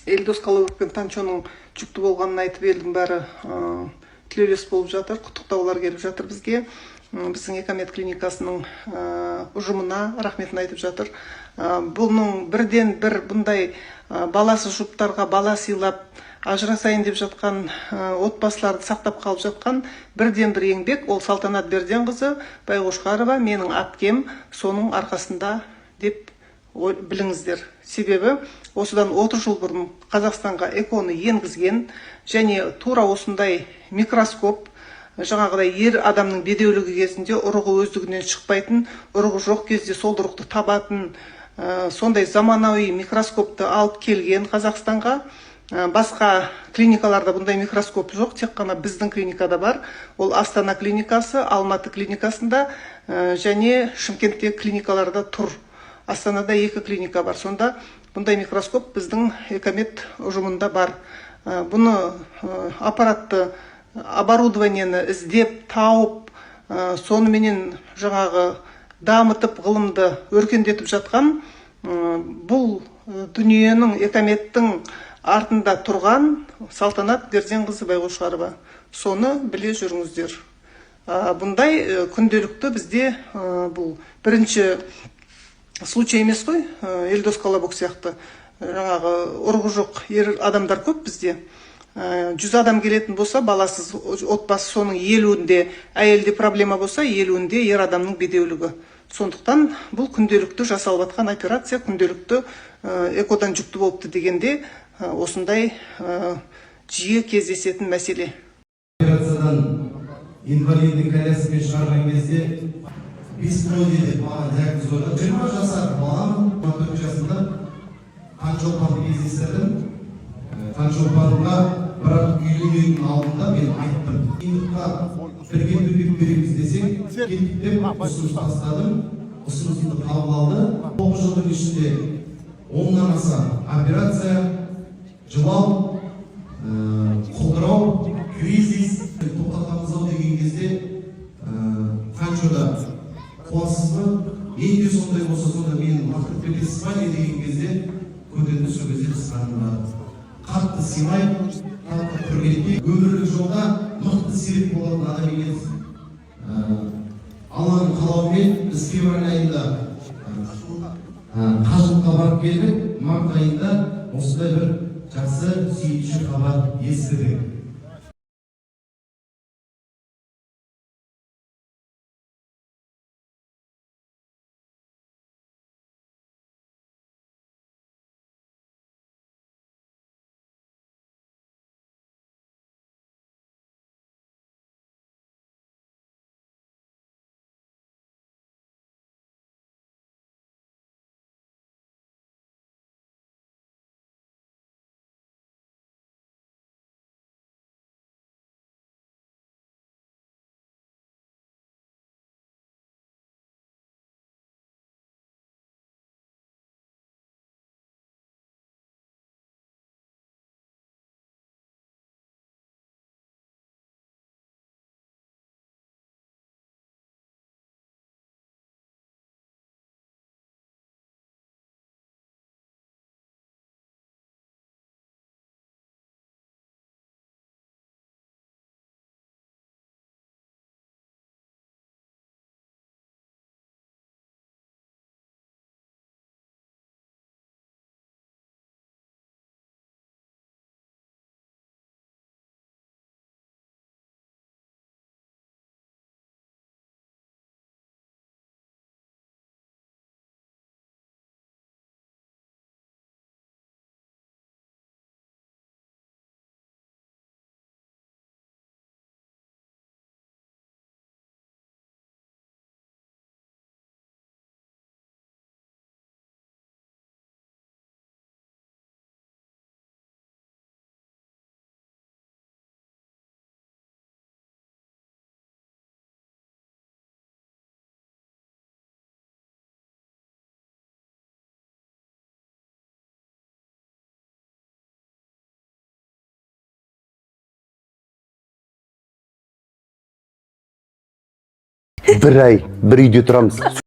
Элдос Қалауов пен Танчоның жүкті болғанын айтып, елдің бәрі тілеулес болып жатыр, құттықтаулар келіп жатыр бізге. Біздің Экомед клиникасының ұжымына рахметін айтып жатыр. Бұның бірден бір бұндай баласы жұптарға бала сыйлап, ажырасайын деп жатқан отбасыларды сақтап қалып жатқан бірден бір еңбек, ол Салтанат Берденқызы Байқошқарова, менің әпкем соның арқасында деп біліңіздер. Себебі осыдан 30 жыл бұрын Қазақстанға эконы енгізген, және тура осындай микроскоп, жаңағыдай ер адамның бедеулігі кезінде ұрығы өздігінен шықпайтын, ұрығы жоқ кезде сол ұрықты табатын сондай заманауи микроскопты алып келген Қазақстанға. Басқа клиникаларда бұндай микроскоп жоқ, тек қана біздің клиникада бар. Ол Астана клиникасы, Алматы клиникасында және Шымкентте клиникаларда тұр. Астанада 2 клиника бар. Сонда бұндай микроскоп біздің Экомед ұжымында бар. Бұны аппаратты, оборудованиені іздеп, тауып, соныменен жаңағы дамытып, ғылымды өркендетіп жатқан бұл дүниенің, Экомедтің артында тұрған Салтанат Берденқызы Байқошқарова. Соны біле жүріңіздер. Бұндай күнделікті бізде бұл бірінші случай емес қой, Элдос Қалауов сияқты. Жаңағы ұрығы жоқ ер адамдар көп бізде. 100 адам келетін болса, баласыз отбасы соның 50-інде әйелде проблема болса, 50-інде ер адамның бедеулігі. Сондықтан бұл күнделікті жасалып жатқан операция, күнделікті экодан жүкті болыпты дегенде осындай жиі кездесетін мәселе. Операциядан инвалидный коляскамен шығарған кезде бесплодие деп маған диагноз қойды. 20 жасар балам, 14 жасында Танчолпанды кездестірдім. Танчолпанға бірақ үйленудің алдында мен айттым. Қиындыққа бірге төтеп береміз десек, кеттік деп ұсыныс тастадым. Ұсынысымды қабыл алды. 9 жылдың ішінде 10-нан аса операция, жылау, құлдырау, кризис тоқтатамыз-ау деген кезде Танчода қуасыз ба? Менде сондай болса, сонда менің мақтып бересіз ба деген кезде көтерді, сол кезде қысқанымда қатты сыймай, қатты құрметпей, өмірлік жолда мықты серік болатын адам екенсіз. Алланың қалауымен біз февраль айында қажылыққа барып келдік, март айында осындай бір жақсы сүйінші хабар естідік. Bir ай, bir үйде тұрамыз.